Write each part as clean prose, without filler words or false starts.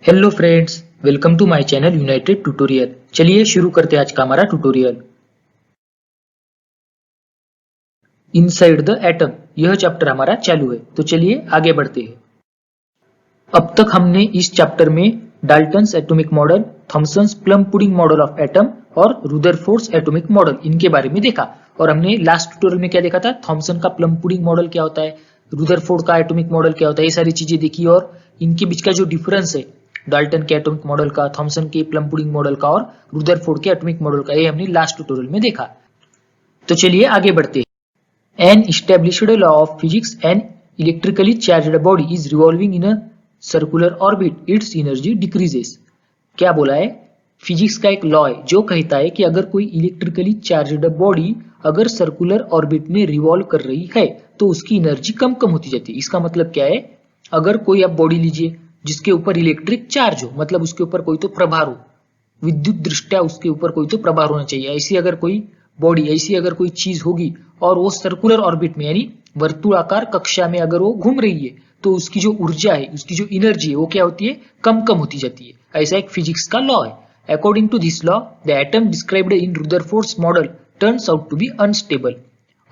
Hello friends, welcome to my channel United Tutorial. चलिए शुरू करते हैं आज का हमारा ट्यूटोरियल। इनसाइड द एटम, यह चैप्टर हमारा चालू है, तो चलिए आगे बढ़ते हैं। अब तक हमने इस चैप्टर में Dalton's atomic model, Thomson's plum pudding model of atom और रुदरफोर्ड्स एटॉमिक मॉडल इनके बारे में देखा। और हमने लास्ट ट्यूटोरियल में क्या देखा था, थॉमसन का प्लम पुडिंग मॉडल क्या होता है, रुदरफोर्ड का एटॉमिक मॉडल क्या होता है, ये सारी चीजें देखी और इनके बीच का जो डिफरेंस है डाल्टन के एटॉमिक मॉडल का, थॉमसन के प्लम पुडिंग मॉडल का और रुदरफोर्ड के एटॉमिक मॉडल का, ये हमने लास्ट ट्यूटोरियल में देखा। तो चलिए आगे बढ़ते हैं। An established law of physics, an electrically charged body is revolving in a circular orbit, its energy decreases. क्या बोला है, फिजिक्स का एक लॉ है जो कहता है कि अगर कोई इलेक्ट्रिकली चार्ज्ड बॉडी अगर सर्कुलर ऑर्बिट में रिवॉल्व कर रही है तो उसकी एनर्जी कम कम होती जाती है। इसका मतलब क्या है, अगर कोई आप बॉडी लीजिए जिसके ऊपर इलेक्ट्रिक चार्ज हो, मतलब उसके ऊपर कोई तो प्रभार हो, विद्युत दृष्टया उसके ऊपर कोई तो प्रभार होना चाहिए। ऐसी अगर कोई बॉडी, ऐसी अगर कोई चीज होगी और वो सर्कुलर ऑर्बिट में यानी वर्तुलाकार कक्षा में अगर वो घूम रही है तो उसकी जो ऊर्जा है, उसकी जो एनर्जी है वो क्या होती है, कम कम होती जाती है। ऐसा एक फिजिक्स का लॉ है। According to this law the atom described in Rutherford's model turns out to be unstable.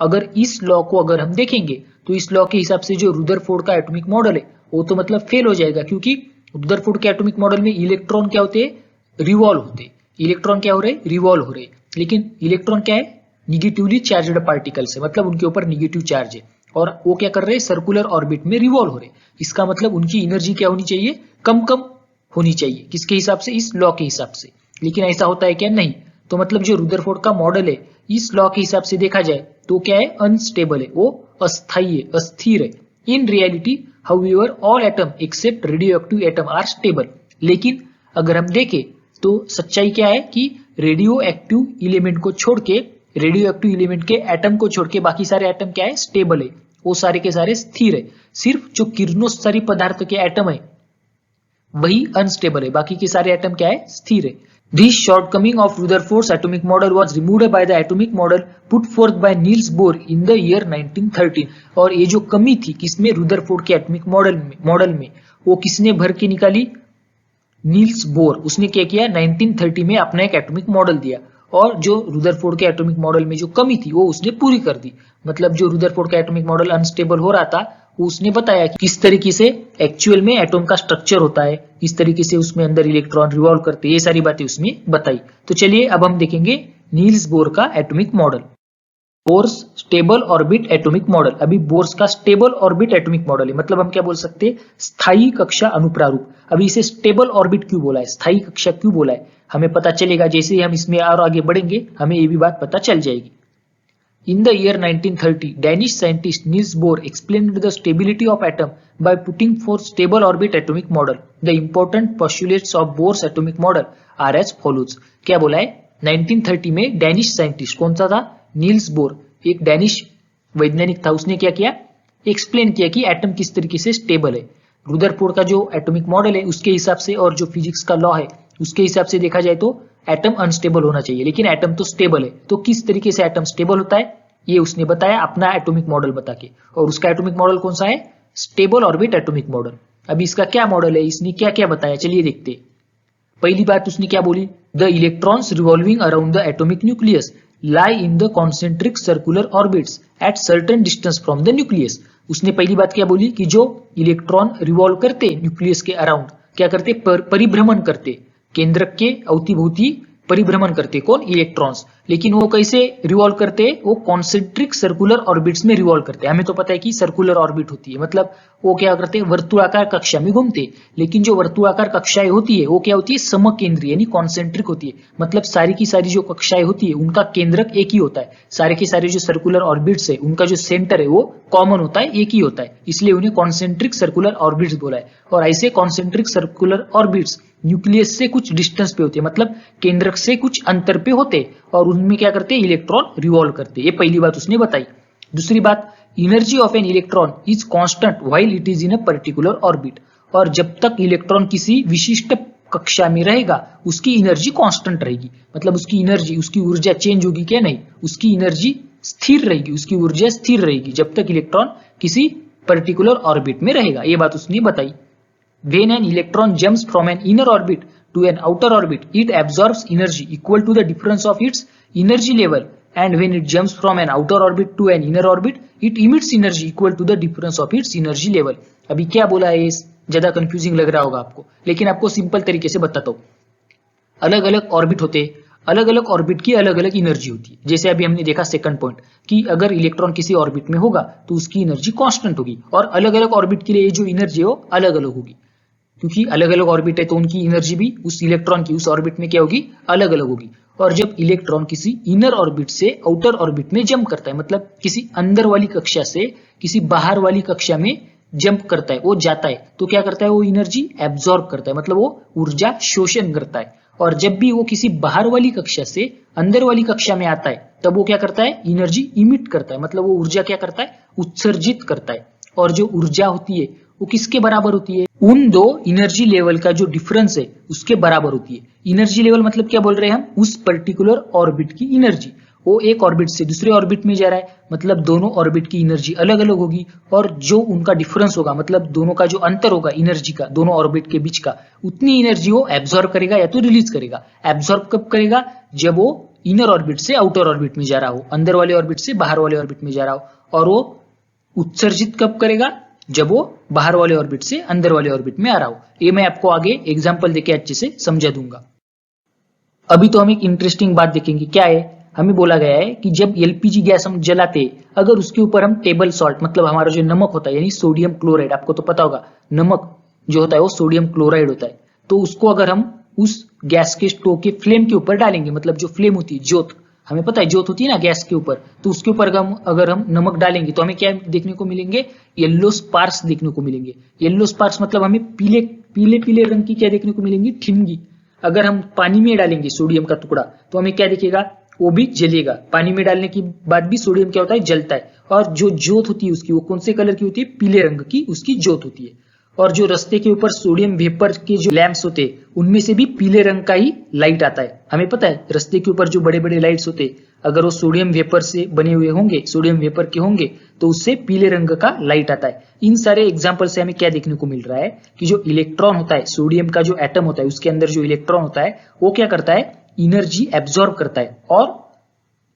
अगर इस लॉ को अगर हम देखेंगे तो इस लॉ के हिसाब से जो रुदरफोर्ड का एटॉमिक मॉडल है वो तो मतलब फेल हो जाएगा, क्योंकि रुदरफोर्ड के एटॉमिक मॉडल में इलेक्ट्रॉन क्या होते हैं, रिवॉल्व होते। इलेक्ट्रॉन क्या हो रहे, रिवॉल्व हो रहे। लेकिन इलेक्ट्रॉन क्या है, निगेटिवली चार्ज्ड पार्टिकल्स है, मतलब उनके ऊपर निगेटिव चार्ज है और वो क्या कर रहे हैं, सर्कुलर ऑर्बिट में रिवॉल्व हो रहे। इसका मतलब उनकी एनर्जी क्या होनी चाहिए, कम कम होनी चाहिए। किसके हिसाब से, इस लॉ के हिसाब से। लेकिन ऐसा होता है क्या, नहीं। तो मतलब जो रुदरफोर्ड का मॉडल है इस लॉ के हिसाब से देखा जाए तो क्या है, अनस्टेबल है, वो अस्थायी है, अस्थिर है। In reality however all atom except radioactive atom are stable. लेकिन अगर हम देखें तो सच्चाई क्या है कि रेडियो एक्टिव एलिमेंट को छोड़ के, रेडियो एक्टिव एलिमेंट के एटम को छोड़ के बाकी सारे एटम क्या है, स्टेबल है, वो सारे के सारे स्थिर है। सिर्फ जो किरणोत्सर्गी पदार्थ के एटम है वही अनस्टेबल है, बाकी के सारे एटम क्या है, स्थिर है। This shortcoming of Rutherford's atomic model was removed by the atomic model put forth by Niels Bohr in the year 1913। और ये जो कमी थी किसमें, रुदरफोर्ड के एटॉमिक मॉडल में वो किसने भर के निकाली, नील्स बोर। उसने क्या किया, 1930 में अपना एक एटॉमिक मॉडल दिया और जो रुदरफोर्ड के एटॉमिक मॉडल में जो कमी थी वो उसने पूरी कर दी। मतलब जो रुदरफोर्ड का एटॉमिक मॉडल अनस्टेबल हो रहा था उसने बताया कि किस तरीके से एक्चुअल में एटॉम का स्ट्रक्चर होता है, किस तरीके से उसमें अंदर इलेक्ट्रॉन रिवॉल्व करते हैं, ये सारी बातें उसने बताई। तो चलिए अब हम देखेंगे नील्स बोर का atomic model. Bohr's stable orbit atomic model. अभी बोर्स का स्टेबल ऑर्बिट एटॉमिक मॉडल है, मतलब हम क्या बोल सकते हैं, स्थायी कक्षा अनुप्रारूप। अभी इसे स्टेबल ऑर्बिट क्यों बोला है, स्थायी कक्षा क्यों बोला है, हमें पता चलेगा जैसे ही हम इसमें और आगे बढ़ेंगे, हमें ये भी बात पता चल जाएगी। In the year 1930, Danish scientist Niels Bohr explained the stability of atom by putting forth stable orbit atomic model. The important postulates of Bohr's atomic model are as follows। क्या बोला है, 1930 में डैनिश साइंटिस्ट, कौन सा था, Niels Bohr, एक Danish वैज्ञानिक था। उसने क्या किया, एक्सप्लेन किया कि एटम किस तरीके से स्टेबल है। रुदरफोर्ड का जो एटॉमिक मॉडल है उसके हिसाब से और जो फिजिक्स का लॉ है उसके हिसाब से देखा जाए तो एटम अनस्टेबल होना चाहिए, लेकिन एटम तो स्टेबल है। तो किस तरीके से एटम स्टेबल होता है ये उसने बताया अपना एटॉमिक मॉडल बता के। और उसका एटॉमिक मॉडल कौन सा है, स्टेबल ऑर्बिट एटॉमिक मॉडल। अभी इसका क्या मॉडल है, इसने क्या क्या बताया, चलिए देखते। पहली बात उसने क्या बोली, the electrons revolving around the atomic nucleus lie in the concentric circular orbits at certain distance from the nucleus. उसने पहली बात क्या बोली कि जो इलेक्ट्रॉन रिवॉल्व करते न्यूक्लियस के अराउंड, क्या करते, परिभ्रमण करते, केंद्रक के अवतिभूति परिभ्रमण करते, कौन, इलेक्ट्रॉन्स। लेकिन वो कैसे रिवॉल्व करते, वो कॉन्सेंट्रिक सर्कुलर ऑर्बिट्स में रिवॉल्व करते। हमें तो पता है कि सर्कुलर ऑर्बिट होती है, मतलब वो क्या करते हैं, वर्तुलाकार कक्षा में घूमते। लेकिन जो वर्तुलाकार कक्षाएं होती है वो क्या होती है, समकेंद्रीय यानी कॉन्सेंट्रिक होती है। मतलब सारी की सारी जो कक्षाएं होती है उनका केंद्रक एक ही होता है। सारे के सारे जो सर्कुलर ऑर्बिट्स है उनका जो सेंटर है वो कॉमन होता है, एक ही होता है, इसलिए उन्हें कॉन्सेंट्रिक सर्कुलर ऑर्बिट्स बोला है। और ऐसे कॉन्सेंट्रिक सर्कुलर ऑर्बिट्स न्यूक्लियस से कुछ डिस्टेंस पे होते हैं, मतलब केंद्रक से कुछ अंतर पे होते और उनमें क्या करते हैं, इलेक्ट्रॉन रिवॉल्व करते। ये पहली बात उसने बताई। दूसरी बात, energy of an electron is constant while it is in a particular orbit. और जब तक इलेक्ट्रॉन किसी विशिष्ट कक्षा में रहेगा उसकी एनर्जी कांस्टेंट रहेगी, मतलब उसकी एनर्जी, उसकी ऊर्जा चेंज होगी क्या, नहीं, उसकी एनर्जी स्थिर रहेगी, उसकी ऊर्जा स्थिर रहेगी जब तक इलेक्ट्रॉन किसी पर्टिकुलर ऑर्बिट में रहेगा। ये बात उसने बताई। When an electron jumps from an inner orbit to an outer orbit, it absorbs energy equal to the difference of its energy level, and when it jumps from an outer orbit to an inner orbit, it emits energy equal to the difference of its energy level. अभी क्या बोला है, ज्यादा confusing लग रहा होगा आपको, लेकिन आपको सिंपल तरीके से बताता हूँ. अलग अलग ऑर्बिट होते, अलग अलग ऑर्बिट की अलग अलग एनर्जी होती है. जैसे अभी हमने देखा सेकंड पॉइंट कि अगर इलेक्ट्रॉन किसी ऑर्बिट में होगा तो उसकी एनर्जी कांस्टेंट होगी, और अलग अलग ऑर्बिट के लिए जो एनर्जी है वो अलग अलग होगी, क्योंकि अलग अलग ऑर्बिट है तो उनकी एनर्जी भी उस इलेक्ट्रॉन की उस ऑर्बिट में क्या होगी, अलग अलग होगी. और जब इलेक्ट्रॉन किसी इनर ऑर्बिट से आउटर ऑर्बिट में जंप करता है, मतलब किसी अंदर वाली कक्षा से किसी बाहर वाली कक्षा में जंप करता है, वो जाता है, तो क्या करता है, वो एनर्जी एब्जॉर्ब करता है, मतलब वो ऊर्जा शोषण करता है. और जब भी वो किसी बाहर वाली कक्षा से अंदर वाली कक्षा में आता है, तब वो क्या करता है, एनर्जी इमिट करता है, मतलब वो ऊर्जा क्या करता है, उत्सर्जित करता है. और जो ऊर्जा होती है वो किसके बराबर होती है, उन दो एनर्जी लेवल का जो डिफरेंस है उसके बराबर होती है. एनर्जी लेवल मतलब क्या बोल रहे हैं हम, उस पर्टिकुलर ऑर्बिट की एनर्जी. वो एक ऑर्बिट से दूसरे ऑर्बिट में जा रहा है, मतलब दोनों ऑर्बिट की एनर्जी अलग अलग होगी, और जो उनका डिफरेंस होगा, मतलब दोनों का जो अंतर होगा एनर्जी का, दोनों ऑर्बिट के बीच का, उतनी एनर्जी वो एब्जॉर्ब करेगा या तो रिलीज करेगा. एब्जॉर्ब कब करेगा, जब वो इनर ऑर्बिट से आउटर ऑर्बिट में जा रहा हो, अंदर वाले ऑर्बिट से बाहर वाले ऑर्बिट में जा रहा हो. और वो उत्सर्जित कब करेगा, जब वो बाहर वाले ऑर्बिट से अंदर वाले ऑर्बिट में आ रहा हो. ये मैं आपको आगे एग्जांपल देके अच्छे से समझा दूंगा. अभी तो हम एक इंटरेस्टिंग बात देखेंगे. क्या है, हमें बोला गया है कि जब एलपीजी गैस हम जलाते, अगर उसके ऊपर हम टेबल सॉल्ट, मतलब हमारा जो नमक होता है यानी सोडियम क्लोराइड, आपको तो पता होगा नमक जो होता है वो सोडियम क्लोराइड होता है, तो उसको अगर हम उस गैस के स्टोव के फ्लेम के ऊपर डालेंगे, मतलब जो फ्लेम होती है, ज्योत, हमें पता है ज्योत होती है ना गैस के ऊपर, तो उसके ऊपर अगर हम नमक डालेंगे तो हमें क्या देखने को मिलेंगे, येलो स्पार्क्स देखने को मिलेंगे. येलो स्पार्क्स मतलब हमें पीले पीले पीले रंग की क्या देखने को मिलेंगी, ठिमगी. अगर हम पानी में डालेंगे सोडियम का टुकड़ा तो हमें क्या दिखेगा, वो भी जलेगा. पानी में डालने के बाद भी सोडियम क्या होता है, जलता है. और जो ज्योत होती है उसकी, वो कौन से कलर की होती है, पीले रंग की उसकी ज्योत होती है. और जो रास्ते के ऊपर सोडियम वेपर के जो लैंप्स होते हैं उनमें से भी पीले रंग का ही लाइट आता है. हमें पता है रास्ते के ऊपर जो बड़े बड़े लाइट्स होते हैं, अगर वो सोडियम वेपर से बने हुए होंगे, सोडियम वेपर के होंगे, तो उससे पीले रंग का लाइट आता है. इन सारे एग्जाम्पल से हमें क्या देखने को मिल रहा है कि जो इलेक्ट्रॉन होता है, सोडियम का जो एटम होता है उसके अंदर जो इलेक्ट्रॉन होता है वो क्या करता है, एनर्जी एब्जॉर्ब करता है और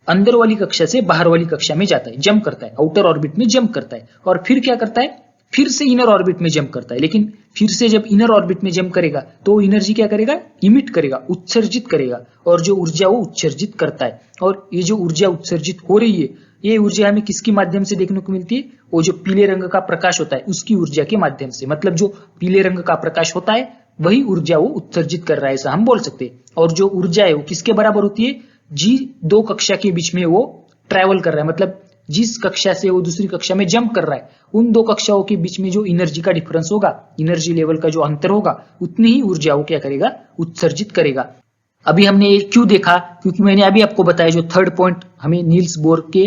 अंदर वाली कक्षा से बाहर वाली कक्षा में जाता है, जंप करता है, आउटर ऑर्बिट में जंप करता है. और फिर क्या करता है, फिर से इनर ऑर्बिट में जंप करता है. लेकिन फिर से जब इनर ऑर्बिट में जंप करेगा तो एनर्जी क्या करेगा, इमिट करेगा, उत्सर्जित करेगा. और जो ऊर्जा वो उत्सर्जित करता है, और ये जो ऊर्जा उत्सर्जित हो रही है, ये ऊर्जा हमें किसके माध्यम से देखने को मिलती है, वो जो पीले रंग का प्रकाश होता है उसकी ऊर्जा के माध्यम से. मतलब जो पीले रंग का प्रकाश होता है वही ऊर्जा वो उत्सर्जित कर रहा है, ऐसा हम बोल सकते हैं. और जो ऊर्जा है वो किसके बराबर होती है, जी दो कक्षा के बीच में वो ट्रैवल कर रहा है, मतलब जिस कक्षा से वो दूसरी कक्षा में जंप कर रहा है, उन दो कक्षाओं के बीच में जो एनर्जी का डिफरेंस होगा, एनर्जी लेवल का जो अंतर होगा, उतनी ही ऊर्जा वो क्या करेगा, उत्सर्जित करेगा. अभी हमने ये क्यों देखा, क्योंकि मैंने अभी आपको बताया जो थर्ड पॉइंट हमें नील्स बोर के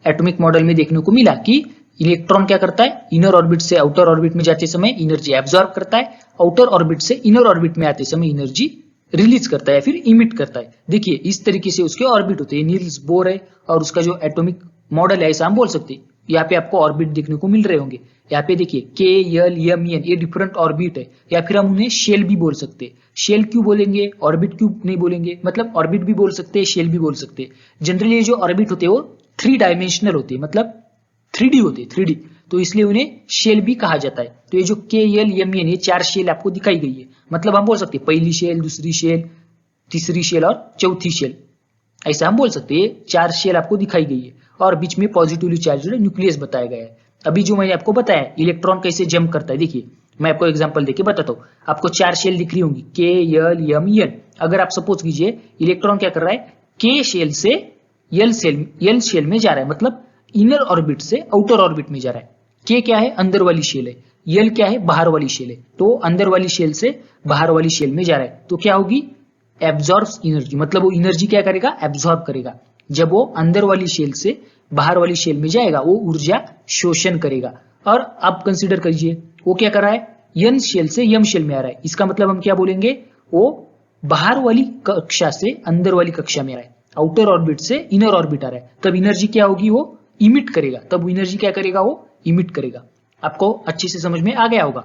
एटॉमिक मॉडल में देखने को मिला कि इलेक्ट्रॉन क्या करता है, इनर ऑर्बिट से आउटर ऑर्बिट में जाते समय एनर्जी एब्जॉर्ब करता है, आउटर ऑर्बिट से इनर ऑर्बिट में आते समय एनर्जी रिलीज करता है, फिर इमिट करता है. देखिए इस तरीके से उसके ऑर्बिट होते हैं. नील्स बोर है और उसका जो एटॉमिक मॉडल है ऐसा हम बोल सकते हैं. यहाँ पे आपको ऑर्बिट देखने को मिल रहे होंगे. यहाँ पे देखिए के एल एम एन, ये डिफरेंट ऑर्बिट है, या फिर हम उन्हें शेल भी बोल सकते हैं. शेल क्यों बोलेंगे, ऑर्बिट क्यों नहीं बोलेंगे, मतलब ऑर्बिट भी बोल सकते हैं, शेल भी बोल सकते हैं. जनरली ये जो ऑर्बिट होते हैं वो 3 डायमेंशनल होते हैं, मतलब 3D होते हैं, 3D, तो इसलिए उन्हें शेल भी कहा जाता है. तो ये जो के एल एम एन, ये 4 शेल आपको दिखाई गई है. मतलब हम बोल सकते हैं पहली शेल, दूसरी शेल, तीसरी शेल और चौथी शेल, ऐसा हम बोल सकते हैं. 4 शेल आपको दिखाई गई है और बीच में पॉजिटिवली चार्ज न्यूक्लियस बताया गया है. अभी जो मैंने आपको बताया इलेक्ट्रॉन कैसे जंप करता है, देखिए मैं आपको एग्जांपल देके बताता हूँ. आपको 4 शेल दिख रही होंगी, के एल एम एन. अगर आप सपोज कीजिए इलेक्ट्रॉन क्या कर रहा है, के शेल से एल शेल में जा रहा है, मतलब इनर ऑर्बिट से आउटर ऑर्बिट में जा रहा है. के क्या है, अंदर वाली शेल है, एल क्या है, बाहर वाली शेल है. तो अंदर वाली शेल से बाहर वाली शेल में जा रहा है, तो क्या होगी, एब्जॉर्ब्स एनर्जी, मतलब वो एनर्जी क्या करेगा, एब्जॉर्ब करेगा. जब वो अंदर वाली शेल से बाहर वाली शेल में जाएगा वो ऊर्जा शोषण करेगा. और आप कंसीडर करिए वो क्या कर रहा है, एन शेल से एम शेल में आ रहा है. इसका मतलब हम क्या बोलेंगे, वो बाहर वाली कक्षा से अंदर वाली कक्षा में आ रहा है, आउटर ऑर्बिट से इनर ऑर्बिट आ रहा है. तब एनर्जी क्या होगी, वो इमिट करेगा. तब एनर्जी क्या करेगा, वो इमिट करेगा. आपको अच्छे से समझ में आ गया होगा.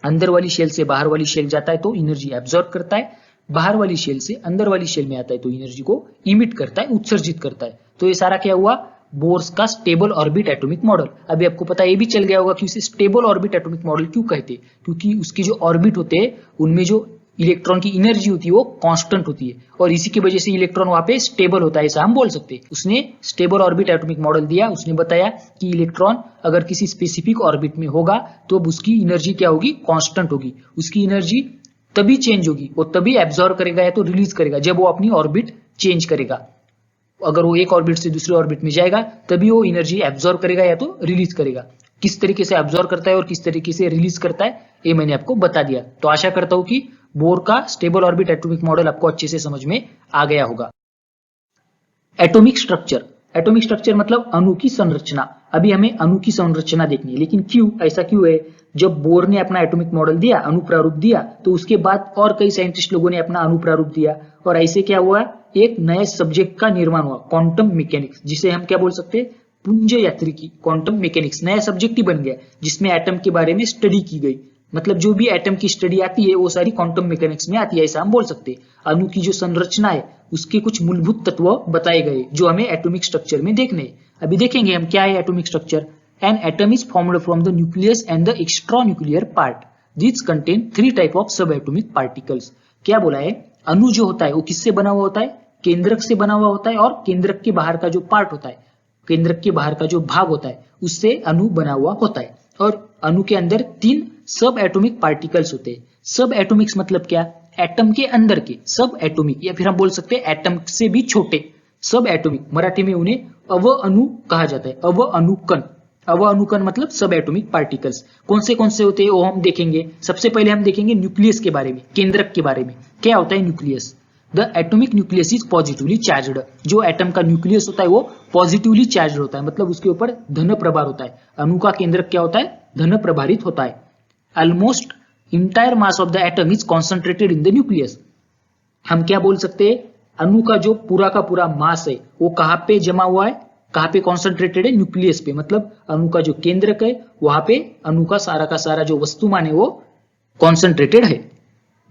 अंदर वाली शेल से बाहर वाली शेल जाता है तो एनर्जी एब्जॉर्ब करता है, बाहर वाली शेल से अंदर वाली शेल में आता है तो एनर्जी को इमिट करता है, उत्सर्जित करता है। तो ये सारा क्या हुआ, बोर्स का स्टेबल ऑर्बिट एटॉमिक मॉडल। अभी आपको पता ये भी चल गया होगा कि उसे स्टेबल ऑर्बिट एटॉमिक मॉडल क्यों कहते हैं, क्योंकि उसके जो ऑर्बिट होते हैं उनमें जो इलेक्ट्रॉन की एनर्जी होती है वो कांस्टेंट होती है और इसी की वजह से इलेक्ट्रॉन वहां पे स्टेबल होता है, ऐसा हम बोल सकते हैं। उसने स्टेबल ऑर्बिट एटॉमिक मॉडल दिया, उसने बताया कि इलेक्ट्रॉन अगर किसी स्पेसिफिक ऑर्बिट में होगा तो अब उसकी एनर्जी क्या होगी, कांस्टेंट होगी। उसकी एनर्जी तभी चेंज होगी, वो तभी एब्जॉर्ब करेगा या तो रिलीज करेगा जब वो अपनी ऑर्बिट चेंज करेगा। अगर वो एक ऑर्बिट से दूसरे ऑर्बिट में जाएगा तभी वो एनर्जी एब्जॉर्ब करेगा या तो रिलीज करेगा। किस तरीके से एब्जॉर्ब करता है और किस तरीके से रिलीज करता है ये मैंने आपको बता दिया। तो आशा करता हूं कि बोर का स्टेबल ऑर्बिट एटॉमिक मॉडल आपको अच्छे से समझ में आ गया होगा। एटॉमिक स्ट्रक्चर, एटॉमिक स्ट्रक्चर मतलब अणु की संरचना। अभी हमें अणु की संरचना देखनी है, लेकिन क्यों, ऐसा क्यों है, जब बोर ने अपना एटॉमिक मॉडल दिया, अणु प्रारूप दिया, तो उसके बाद और कई साइंटिस्ट लोगों ने अपना अणु प्रारूप दिया और ऐसे क्या हुआ, एक नए सब्जेक्ट का निर्माण हुआ, क्वांटम मैकेनिक्स, जिसे हम क्या बोल सकते हैं, पुंज यांत्रिकी। क्वांटम मैकेनिक्स नया सब्जेक्ट ही बन गया जिसमें एटम के बारे में स्टडी की गई। मतलब जो भी एटम की स्टडी आती है वो सारी क्वांटम मैकेनिक्स में आती है, ऐसा हम बोल सकते हैं। अणु की जो संरचना है उसके कुछ मूलभूत तत्व बताए गए जो हमें एटॉमिक स्ट्रक्चर में देखने हैं। अभी देखेंगे हम क्या है atomic structure. An atom is formed from the nucleus and the extra nuclear part, this contain 3 type of sub atomic particles. क्या बोला है, अणु जो होता है वो किससे बना हुआ होता है, केंद्रक से बना हुआ होता है और केंद्रक के बाहर का जो पार्ट होता है, केंद्रक के बाहर का जो भाग होता है उससे अणु बना हुआ होता है। और अणु के अंदर 3 सब एटॉमिक पार्टिकल्स होते हैं। सब एटॉमिक्स मतलब क्या, एटम के अंदर के सब एटॉमिक, या फिर हम बोल सकते हैं एटम से भी छोटे सब एटॉमिक। मराठी में उन्हें अवअणु कहा जाता है, अवअणुकण। अवअणुकण मतलब सब एटॉमिक पार्टिकल्स। कौन से होते हैं वो हम देखेंगे। सबसे पहले हम देखेंगे न्यूक्लियस के बारे में, केंद्रक के बारे में। क्या होता है nucleus, the atomic nucleus is positively charged. जो एटम का न्यूक्लियस होता है वो पॉजिटिवली चार्ज होता है, मतलब उसके ऊपर धन प्रभार होता है। अणु का केंद्रक क्या होता है, धन प्रभारित होता है। Almost entire mass of the atom is concentrated in the nucleus. हम क्या बोल सकते हैं, अणु का जो पूरा का पूरा मास है वो कहां पे जमा हुआ है, कहां पे कॉन्सेंट्रेटेड है, न्यूक्लियस पे। मतलब अणु का जो केंद्रक है वहां पे अणु का सारा जो वस्तुमान है वो कॉन्सेंट्रेटेड है।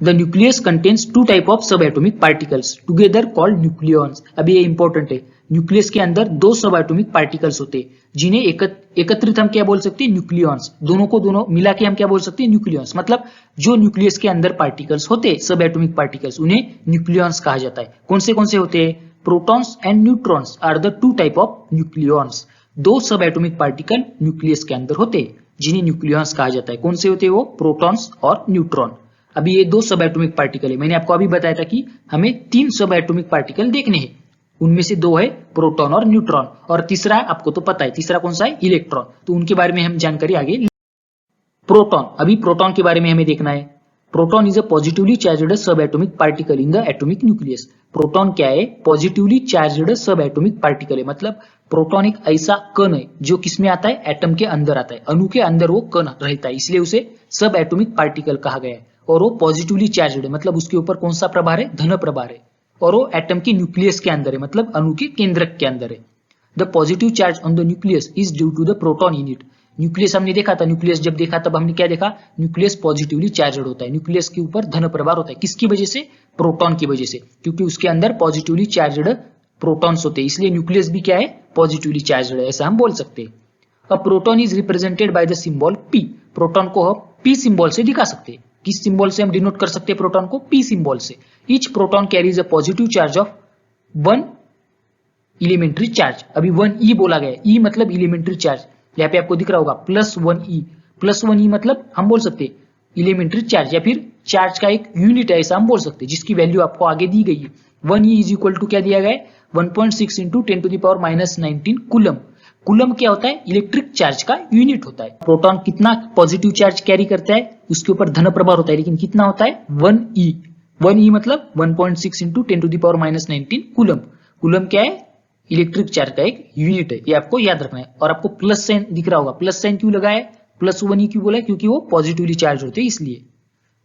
The nucleus contains 2 type of sub atomic particles together called nucleons. अभी ये इंपॉर्टेंट है, न्यूक्लियस के अंदर 2 सब एटॉमिक पार्टिकल्स होते हैं जिन्हें एकत्रित हम क्या बोल सकते हैं, न्यूक्लियॉन्स। दोनों को दोनों मिला के हम क्या बोल सकते हैं, न्यूक्लियॉन्स। मतलब जो न्यूक्लियस के अंदर पार्टिकल्स होते हैं, सब एटॉमिक पार्टिकल्स, उन्हें न्यूक्लियॉन्स कहा जाता है। कौन से होते हैं, protons and neutrons are the 2 type of nucleons. 2 सब एटॉमिक पार्टिकल न्यूक्लियस के अंदर होते हैं जिन्हें न्यूक्लियॉन्स कहा जाता है। कौन से होते हैं वो, प्रोटॉन्स और न्यूट्रॉन। अभी ये 2 सब एटॉमिक पार्टिकल है। मैंने आपको अभी बताया था कि हमें 3 सब एटॉमिक पार्टिकल देखने हैं, उनमें से 2 है प्रोटॉन और न्यूट्रॉन, और तीसरा आपको तो पता है, तीसरा कौन सा है, इलेक्ट्रॉन। तो उनके बारे में हम जानकारी आगे। प्रोटॉन, अभी प्रोटॉन के बारे में हमें देखना है। Proton is a positively charged sub atomic particle in the atomic nucleus. Proton क्या है, positively charged sub atomic particle है। मतलब प्रोटॉन एक ऐसा कण है जो किसमें आता है, एटम के अंदर आता है। अणु के अंदर वो कण रहता है, इसलिए उसे सब एटॉमिक पार्टिकल कहा गया है। और वो पॉजिटिवली चार्ज्ड है, मतलब उसके ऊपर कौन सा प्रभार है, धन प्रभार है। और वो एटम के न्यूक्लियस के अंदर है, मतलब अणु के केंद्रक के अंदर है। The positive charge on the nucleus is due to the proton in it. Nucleus हमने देखा था, न्यूक्लियस जब देखा तब हमने क्या देखा, न्यूक्लियस पॉजिटिवली चार्ज्ड होता है। न्यूक्लियस के ऊपर धन प्रभार होता है, किसकी वजह से, प्रोटॉन की वजह से, क्योंकि उसके अंदर पॉजिटिवली चार्ज्ड प्रोटॉन्स होते हैं, इसलिए न्यूक्लियस भी क्या है, पॉजिटिवली चार्ज्ड है, ऐसा हम बोल सकते हैं। A proton is represented by the symbol P. Proton को हम पी सिंबल से दिखा सकते हैं। किस सिंबल से हम डिनोट कर सकते हैं प्रोटॉन को, पी सिंबल से। Each proton carries a positive charge of 1 elementary charge. अभी 1e बोला गया है, e मतलब एलिमेंट्री चार्ज, यहाँ पे आपको दिख रहा होगा +1e। +1e मतलब हम बोल सकते हैं एलिमेंट्री चार्ज, या फिर चार्ज का एक यूनिट है, ऐसा हम बोल सकते हैं, जिसकी वैल्यू आपको आगे दी गई है। 1e इज इक्वल टू क्या दिया गया है, 1.6 इंटू 10⁻⁻19 कूलम। कूलम क्या होता है, इलेक्ट्रिक चार्ज का यूनिट होता है। प्रोटॉन कितना पॉजिटिव चार्ज कैरी करता है, उसके ऊपर धन प्रभार होता है, लेकिन कितना होता है, 1e। 1e मतलब 1.6 इंटू 10⁻⁻19 कूलम। कूलम क्या है, इलेक्ट्रिक चार्ज का एक यूनिट है, ये आपको याद रखना है। और आपको प्लस साइन दिख रहा होगा, प्लस साइन क्यों लगा है, +1e क्यों बोला है, क्योंकि वो पॉजिटिवली चार्ज होते हैं इसलिए।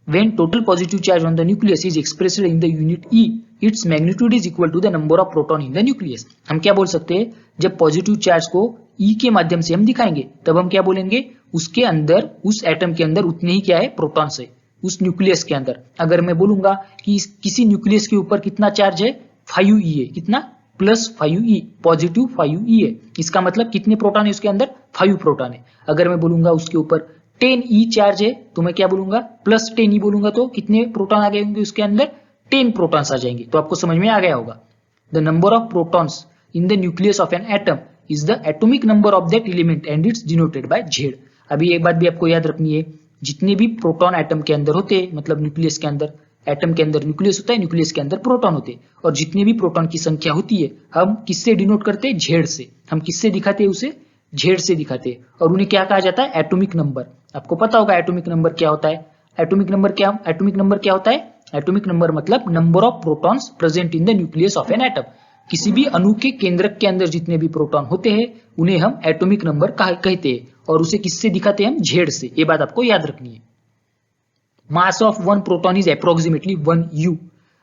When total positive charge on the nucleus is expressed in the unit E, its magnitude is equal to the number of proton in the nucleus. हम क्या बोल सकते हैं, जब पॉजिटिव चार्ज को E के माध्यम से हम दिखाएंगे तब हम क्या बोलेंगे, उसके अंदर, उस एटम के अंदर उतने ही क्या है, प्रोटॉन्स है उस न्यूक्लियस के अंदर। अगर मैं बोलूंगा कि किसी न्यूक्लियस के ऊपर कितना चार्ज है, 5e है, कितना, प्लस 5e, पॉजिटिव 5e है, इसका मतलब कितने प्रोटॉन है उसके अंदर, 5 प्रोटॉन है। अगर मैं बोलूंगा उसके ऊपर 10e चार्ज है तो मैं क्या बोलूंगा, प्लस 10e बोलूंगा तो कितने प्रोटॉन आ गए होंगे उसके अंदर, 10 प्रोटॉन्स आ जाएंगे। तो आपको समझ में आ गया होगा। The number of protons in the nucleus of an atom is the atomic number of that element and it's denoted by Z। अभी एक बात भी आपको याद रखनी है, जितने भी प्रोटॉन एटम के अंदर होते हैं, मतलब न्यूक्लियस के अंदर, एटम के अंदर न्यूक्लियस होता है, न्यूक्लियस के अंदर प्रोटॉन होते हैं, और जितने भी प्रोटॉन की संख्या होती है हम किससे डिनोट करते हैं, Z से। हम किससे दिखाते हैं उसे, Z से दिखाते हैं। और उन्हें क्या कहा जाता है, एटॉमिक नंबर। आपको पता होगा एटॉमिक नंबर क्या होता है। एटॉमिक नंबर क्या होता है, एटॉमिक नंबर मतलब number of protons present in the nucleus of an atom. किसी भी अणु के केंद्रक के अंदर जितने भी प्रोटॉन होते हैं उन्हें हम एटॉमिक नंबर कहते हैं, और उसे किससे दिखाते हैं हम, Z से। ये बात आपको याद रखनी है। Mass of one proton is approximately 1 U।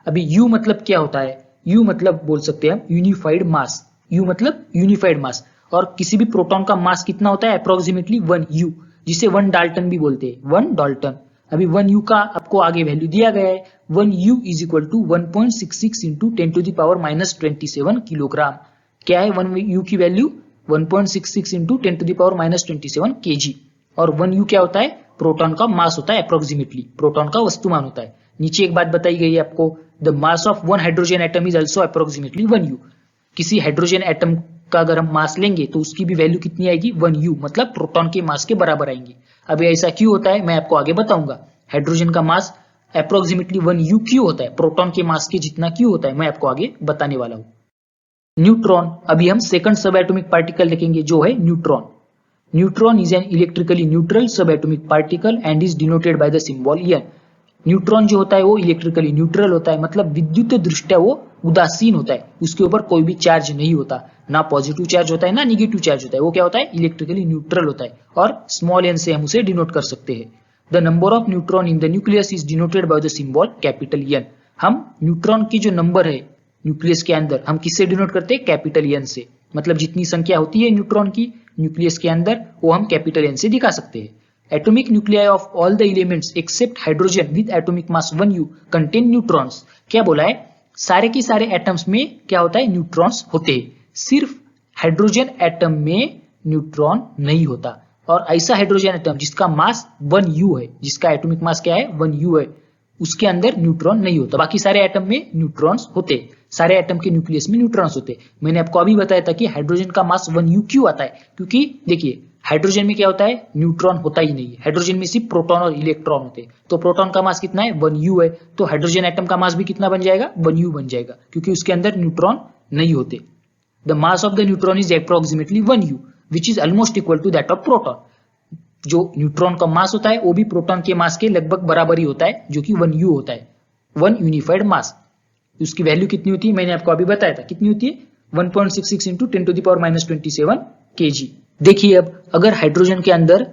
अभी U मतलब क्या होता है, U मतलब बोल सकते हैं हम यूनिफाइड मास। U मतलब यूनिफाइड मास, और किसी भी प्रोटॉन का मास कितना होता है, अप्रोक्सीमेटली 1 U, जिसे 1 डाल्टन भी बोलते हैं, 1 डाल्टन। अभी 1 U का आपको आगे वैल्यू दिया गया है, 1 U is equal to 1.66 into 10⁻⁻27 kilogram. क्या है 1 U की वैल्यू, 1.66 इंटू 10⁻⁻27 kg। और 1 U क्या होता है, प्रोटॉन का मास होता है, अप्रोक्सीमेटली प्रोटॉन का वस्तुमान होता है। नीचे एक बात बताई गई है आपको, the mass of one hydrogen atom is also approximately 1 U। किसी हाइड्रोजन एटम का अगर हम मास लेंगे तो उसकी भी वैल्यू कितनी आएगी, 1 U, मतलब प्रोटॉन के मास के बराबर आएंगी। अभी ऐसा क्यों होता है मैं आपको आगे बताऊंगा। हाइड्रोजन का मास अप्रोक्सीमेटली 1 U क्यों होता है, प्रोटॉन के मास के जितना क्यों होता है, मैं आपको आगे बताने वाला हूं। न्यूट्रॉन, अभी हम सेकंड सब एटॉमिक पार्टिकल देखेंगे जो है neutron. Neutron is an electrically neutral sub atomic particle and is denoted by the symbol N। Neutron जो होता है वो इलेक्ट्रिकली न्यूट्रल होता है, मतलब विद्युत दृष्टया वो उदासीन होता है, उसके ऊपर कोई भी चार्ज नहीं होता, ना पॉजिटिव चार्ज होता है ना निगेटिव चार्ज होता है। वो क्या होता है, इलेक्ट्रिकली न्यूट्रल होता है, और स्मॉल n से हम उसे डिनोट कर सकते हैं। The number of neutron in the nucleus is denoted by the symbol capital N। हम न्यूट्रॉन की जो नंबर है न्यूक्लियस के अंदर, हम किससे डिनोट करते हैं, कैपिटल N से। मतलब जितनी संख्या होती है न्यूट्रॉन की न्यूक्लियस के अंदर वो हम कैपिटल N से दिखा सकते हैं। Atomic nuclei of all the elements except hydrogen with atomic mass 1 U contain neutrons. क्या बोला है, सारे के सारे एटम्स में क्या होता है, न्यूट्रॉन्स होते हैं, सिर्फ हाइड्रोजन एटम में न्यूट्रॉन नहीं होता। और ऐसा हाइड्रोजन एटम जिसका मास 1 U है, जिसका एटॉमिक मास क्या है, 1 U है, उसके अंदर न्यूट्रॉन नहीं होता। बाकी सारे एटम में न्यूट्रॉन्स होते, सारे एटम के न्यूक्लियस में न्यूट्रॉन्स होते। मैंने आपको अभी बताया था कि हाइड्रोजन का मास 1 U क्यों आता है, क्योंकि देखिए हाइड्रोजन में क्या होता है, न्यूट्रॉन होता ही नहीं है। हाइड्रोजन में सिर्फ प्रोटॉन और इलेक्ट्रॉन होते हैं, तो प्रोटॉन का मास कितना है, 1 U है, तो हाइड्रोजन एटम का मास भी कितना बन जाएगा, 1 U बन जाएगा, क्योंकि उसके अंदर न्यूट्रॉन नहीं होते। The mass of the neutron is approximately 1 U which is almost equal to that of proton. जो न्यूट्रॉन का मास होता है वो भी प्रोटॉन के मास के लगभग बराबर ही होता है, जो कि 1 U होता है, 1 यूनिफाइड मास। उसकी वैल्यू कितनी होती है, मैंने आपको अभी बताया था, कितनी होती है, 1.66 इंटू 10⁻⁻27 kg। देखिए अब अगर हाइड्रोजन के अंदर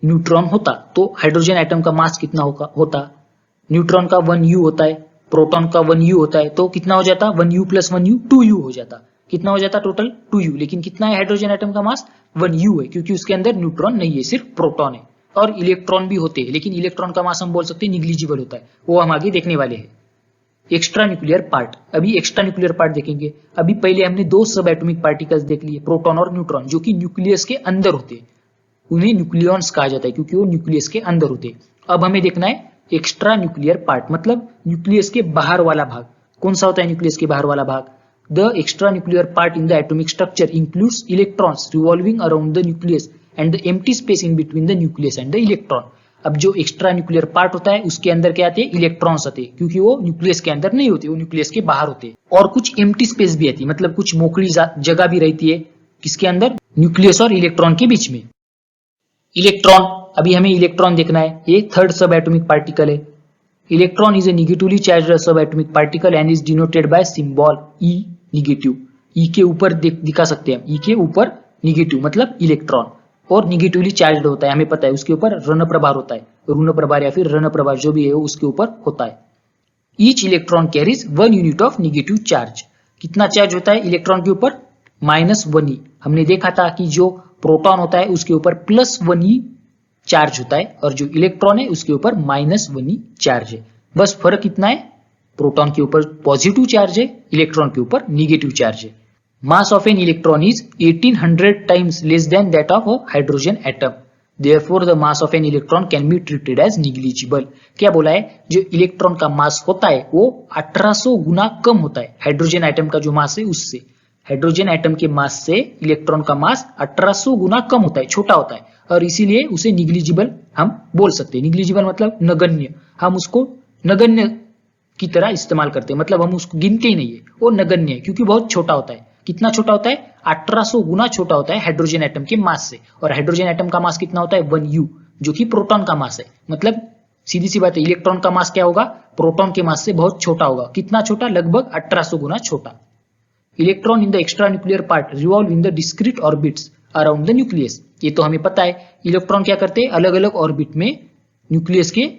न्यूट्रॉन होता तो हाइड्रोजन एटम का मास कितना होता, न्यूट्रॉन का 1 U होता है, प्रोटॉन का 1 U होता है, तो कितना हो जाता, 1 U प्लस 1 U 2 U हो जाता। कितना हो जाता टोटल, 2 U। लेकिन कितना है हाइड्रोजन एटम का मास, 1 U है, क्योंकि उसके अंदर न्यूट्रॉन नहीं है, सिर्फ प्रोटॉन है। और इलेक्ट्रॉन भी होते हैं, लेकिन इलेक्ट्रॉन का मास हम बोल सकते हैं निग्लिजिबल होता है, वो हम आगे देखने वाले हैं। एक्स्ट्रा न्यूक्लियर पार्ट, अभी एक्स्ट्रा न्यूक्लियर पार्ट देखेंगे। अभी पहले हमने 2 सब एटॉमिक पार्टिकल्स देख लिए, प्रोटॉन और न्यूट्रॉन, जो कि न्यूक्लियस के अंदर होते हैं, उन्हें न्यूक्लियॉन्स कहा जाता है क्योंकि वो न्यूक्लियस के अंदर होते हैं। अब हमें देखना है एक्स्ट्रा न्यूक्लियर पार्ट, मतलब न्यूक्लियस के बाहर वाला भाग। कौन सा होता है न्यूक्लियस के बाहर वाला भाग, the extra nuclear part in the atomic structure includes electrons revolving around the nucleus and the empty space in between the nucleus and the electron. अब जो एक्स्ट्रा न्यूक्लियर पार्ट होता है उसके अंदर क्या आते हैं, इलेक्ट्रॉन्स आते हैं, क्योंकि वो न्यूक्लियस के अंदर नहीं होते, वो न्यूक्लियस के बाहर होते हैं। और कुछ एम्प्टी स्पेस भी आती है, मतलब कुछ मोकली जगह भी रहती है, किसके अंदर, न्यूक्लियस और इलेक्ट्रॉन के बीच में। इलेक्ट्रॉन, अभी हमें इलेक्ट्रॉन देखना है, ये थर्ड सब एटॉमिक पार्टिकल है। Electron is a negatively charged sub atomic particle and is denoted by symbol E negative. E के ऊपर दिखा सकते हैं, E के ऊपर निगेटिव मतलब इलेक्ट्रॉन, और निगेटिवली चार्ज्ड होता है, हमें पता है उसके ऊपर ऋण प्रभार होता है, ऋण प्रभार या फिर ऋण प्रभार जो भी है उसके ऊपर होता है। Each electron carries 1 unit of negative charge. कितना चार्ज होता है इलेक्ट्रॉन के ऊपर, -1E। हमने देखा था कि जो प्रोटॉन होता है उसके ऊपर +1E चार्ज होता है और जो इलेक्ट्रॉन है उसके ऊपर -1 चार्ज है। बस फर्क कितना है, प्रोटॉन के ऊपर पॉजिटिव चार्ज है, इलेक्ट्रॉन के ऊपर निगेटिव चार्ज है। Mass of an electron is 1800 times less than that of a hydrogen atom, therefore the mass of an electron can be treated as negligible. क्या बोला है, जो इलेक्ट्रॉन का मास होता है वो 1800 गुना कम होता है हाइड्रोजन एटम का जो मास है उससे। हाइड्रोजन एटम के मास से इलेक्ट्रॉन का मास 1800 गुना कम होता है, छोटा होता है, और इसीलिए उसे निग्लिजिबल हम बोल सकते हैं। निग्लिजिबल मतलब नगण्य, हम उसको नगण्य की तरह इस्तेमाल करते हैं, मतलब हम उसको गिनते ही नहीं है, वो नगण्य है क्योंकि बहुत छोटा होता है। कितना छोटा होता है, 1800 गुना छोटा होता है हाइड्रोजन एटम के मास से। और हाइड्रोजन एटम का मास कितना होता है, 1U, जो कि प्रोटॉन का मास है। मतलब सीधी सी बात है, इलेक्ट्रॉन का मास क्या होगा, प्रोटॉन के मास से बहुत छोटा होगा। कितना छोटा, लगभग 1800 गुना छोटा। Electron in the extra nuclear part revolve in the discrete orbits around the nucleus. ये तो हमें पता है, इलेक्ट्रॉन क्या करते हैं, अलग अलग ऑर्बिट में न्यूक्लियस के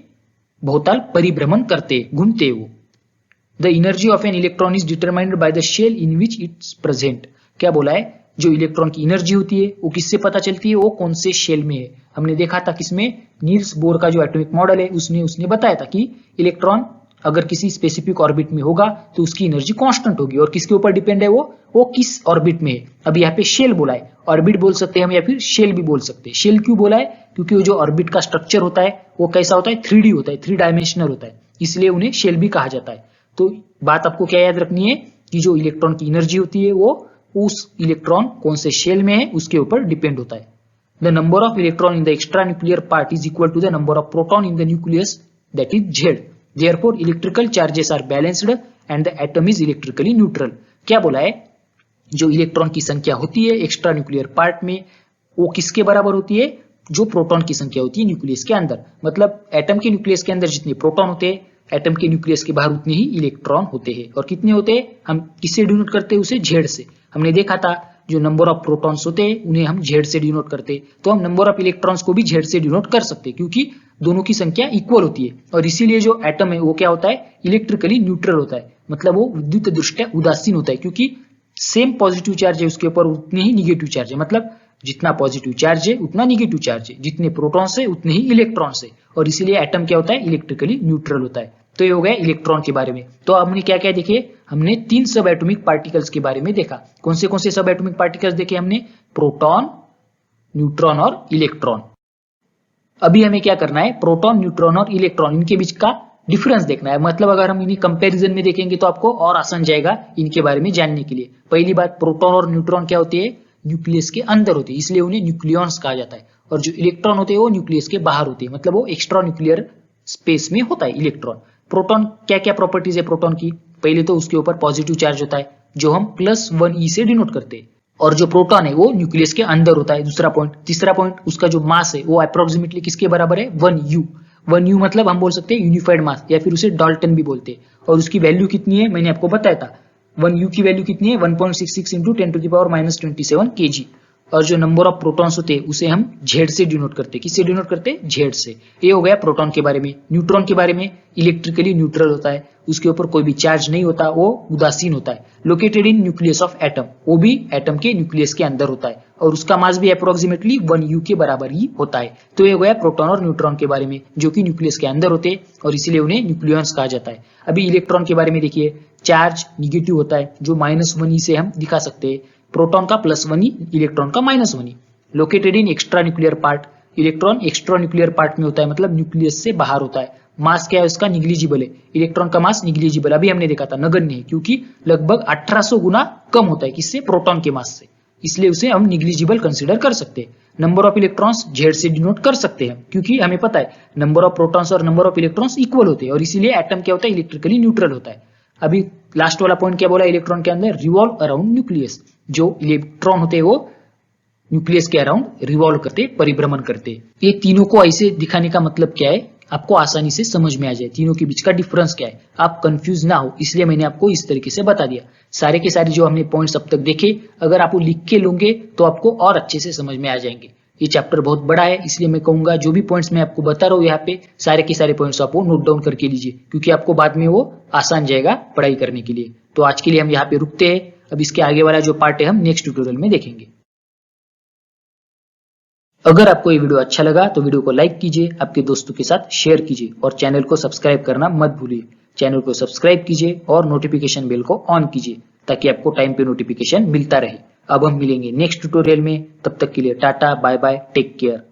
बहुताल परिभ्रमण करते, घूमते वो। The energy of an electron is determined by the shell in which it's present. क्या बोला है, जो इलेक्ट्रॉन की एनर्जी होती है वो किससे पता चलती है, वो कौन से शेल में है। हमने देखा था किसमें, नील्स बोर का जो एटॉमिक मॉडल है उसने बताया था कि इलेक्ट्रॉन अगर किसी स्पेसिफिक ऑर्बिट में होगा तो उसकी एनर्जी कांस्टेंट होगी, और किसके ऊपर डिपेंड है वो किस ऑर्बिट में है। अभी यहाँ पे शेल बोला है, ऑर्बिट बोल सकते हैं हम या फिर शेल भी बोल सकते हैं। शेल क्यों बोला है, क्योंकि वो जो ऑर्बिट का स्ट्रक्चर होता है वो कैसा होता है, 3D होता है, 3 डायमेंशनल होता है, इसलिए उन्हें शेल भी कहा जाता है। तो बात आपको क्या याद रखनी है कि जो इलेक्ट्रॉन की एनर्जी होती है वो उस इलेक्ट्रॉन कौन से शेल में है उसके ऊपर डिपेंड होता है। The number of electron in the extra nuclear part is equal to the number of proton in the nucleus, that is Z। Therefore electrical charges are balanced and the atom is electrically neutral. क्या बोला है, जो electron की संख्या होती है extra nuclear part में वो किसके बराबर होती है, जो प्रोटॉन की संख्या होती है न्यूक्लियस के अंदर। मतलब एटम के न्यूक्लियस के अंदर जितने प्रोटॉन होते हैं, एटम के न्यूक्लियस के बाहर उतने ही इलेक्ट्रॉन होते हैं। और कितने होते हैं, हम किससे डिनोट करते हैं उसे, Z से। हमने देखा था जो नंबर ऑफ प्रोटॉन्स होते हैं उन्हें हम Z से डिनोट करते हैं, तो हम नंबर ऑफ इलेक्ट्रॉन्स को भी Z से डिनोट कर सकते हैं क्योंकि दोनों की संख्या इक्वल होती है। और इसीलिए जो एटम है वो क्या होता है, इलेक्ट्रिकली न्यूट्रल होता है, मतलब वो विद्युत दृष्टया उदासीन होता है, क्योंकि सेम पॉजिटिव चार्ज है उसके ऊपर उतने ही निगेटिव चार्ज है। मतलब जितना पॉजिटिव चार्ज है उतना निगेटिव चार्ज है, जितने प्रोटॉन्स है उतने ही इलेक्ट्रॉन्स है, और इसीलिए एटम क्या होता है, इलेक्ट्रिकली न्यूट्रल होता है। तो ये हो गया इलेक्ट्रॉन के बारे में। तो हमने क्या क्या देखे, हमने 3 सब एटॉमिक पार्टिकल्स के बारे में देखा। कौन से सब एटॉमिक पार्टिकल्स देखे हमने, प्रोटॉन, न्यूट्रॉन और इलेक्ट्रॉन। अभी हमें क्या करना है, प्रोटॉन, न्यूट्रॉन और इलेक्ट्रॉन इनके बीच का डिफरेंस देखना है। मतलब अगर हम इन्हें कंपैरिजन में देखेंगे तो आपको और आसान जाएगा इनके बारे में जानने के लिए। पहली बात, प्रोटॉन और न्यूट्रॉन क्या होते हैं, न्यूक्लियस के अंदर होते हैं, इसलिए उन्हें न्यूक्लियॉन्स कहा जाता है। और जो इलेक्ट्रॉन होते हैं वो न्यूक्लियस के बाहर होते हैं, मतलब वो एक्स्ट्रा न्यूक्लियर स्पेस में होता है इलेक्ट्रॉन। प्रोटॉन क्या क्या प्रॉपर्टीज है प्रोटॉन की, पहले तो उसके ऊपर पॉजिटिव चार्ज होता है जो हम +1e से डिनोट करते हैं, और जो प्रोटॉन है वो न्यूक्लियस के अंदर होता है, दूसरा पॉइंट। तीसरा पॉइंट, उसका जो मास है वो अप्रोक्सीमेटली किसके बराबर है, 1U। 1U मतलब हम बोल सकते हैं यूनिफाइड मास, या फिर उसे डाल्टन भी बोलते हैं। और उसकी वैल्यू कितनी है, मैंने आपको बताया था, 1U की वैल्यू कितनी है, 1.66 × 10⁻⁻27 kg। और जो नंबर ऑफ प्रोटॉन्स होते हैं उसे हम Z से डिनोट करते हैं। किससे डिनोट करते हैं, Z से। ये हो गया प्रोटॉन के बारे में। न्यूट्रॉन के बारे में, इलेक्ट्रिकली न्यूट्रल होता है, उसके ऊपर कोई भी चार्ज नहीं होता, वो उदासीन होता है। Located in nucleus of atom, वो भी एटम के न्यूक्लियस के अंदर होता है, और उसका मास भी अप्रोक्सीमेटली 1U के बराबर ही होता है। तो ये हो गया प्रोटॉन और न्यूट्रॉन के बारे में, जो कि न्यूक्लियस के अंदर होते हैं और इसीलिए उन्हें न्यूक्लियॉन्स कहा जाता है। अभी इलेक्ट्रॉन के बारे में देखिए, चार्ज निगेटिव होता है जो -1e से हम दिखा सकते हैं, प्रोटॉन का +1e, इलेक्ट्रॉन का -1e। Located in extra nuclear part, electron extra nuclear part में होता है, मतलब न्यूक्लियस से बाहर होता है। मास क्या है उसका, निग्लिजिबल है, इलेक्ट्रॉन का मास निग्लिजिबल, अभी हमने देखा था नगण्य है, क्योंकि लगभग 1800 गुना कम होता है, किससे, प्रोटॉन के मास से, इसलिए उसे हम निग्लिजिबल कंसिडर कर सकते हैं। नंबर ऑफ इलेक्ट्रॉन्स Z से डिनोट कर सकते हैं, क्योंकि हमें पता है नंबर ऑफ प्रोटॉन्स और नंबर ऑफ इलेक्ट्रॉन्स इक्वल होते हैं, और इसीलिए एटम क्या होता है, इलेक्ट्रिकली न्यूट्रल होता है। अभी लास्ट वाला पॉइंट क्या बोला, इलेक्ट्रॉन के अंदर रिवॉल्व अराउंड न्यूक्लियस, जो इलेक्ट्रॉन होते हैं वो न्यूक्लियस के अराउंड रिवॉल्व करते, परिभ्रमण करते। ये तीनों को ऐसे दिखाने का मतलब क्या है, आपको आसानी से समझ में आ जाए तीनों के बीच का डिफरेंस क्या है, आप कंफ्यूज ना हो, इसलिए मैंने आपको इस तरीके से बता दिया। सारे के सारे जो हमने पॉइंट्स अब तक देखे, अगर आप वो लिख के लोगे तो आपको और अच्छे से समझ में आ जाएंगे। ये चैप्टर बहुत बड़ा है, इसलिए मैं कहूंगा जो भी पॉइंट्स मैं आपको बता रहा हूँ यहाँ पे, सारे के सारे पॉइंट्स आपको नोट डाउन करके लीजिए, क्योंकि आपको बाद में वो आसान जाएगा पढ़ाई करने के लिए। तो आज के लिए हम यहाँ पे रुकते हैं, अब इसके आगे वाला जो पार्ट है हम नेक्स्ट ट्यूटोरियल में देखेंगे। अगर आपको ये वीडियो अच्छा लगा तो वीडियो को लाइक कीजिए, आपके दोस्तों के साथ शेयर कीजिए और चैनल को सब्सक्राइब करना मत भूलिए। चैनल को सब्सक्राइब कीजिए और नोटिफिकेशन बेल को ऑन कीजिए ताकि आपको टाइम पे नोटिफिकेशन मिलता रहे। अब हम मिलेंगे नेक्स्ट ट्यूटोरियल में, तब तक के लिए tata bye bye, take care.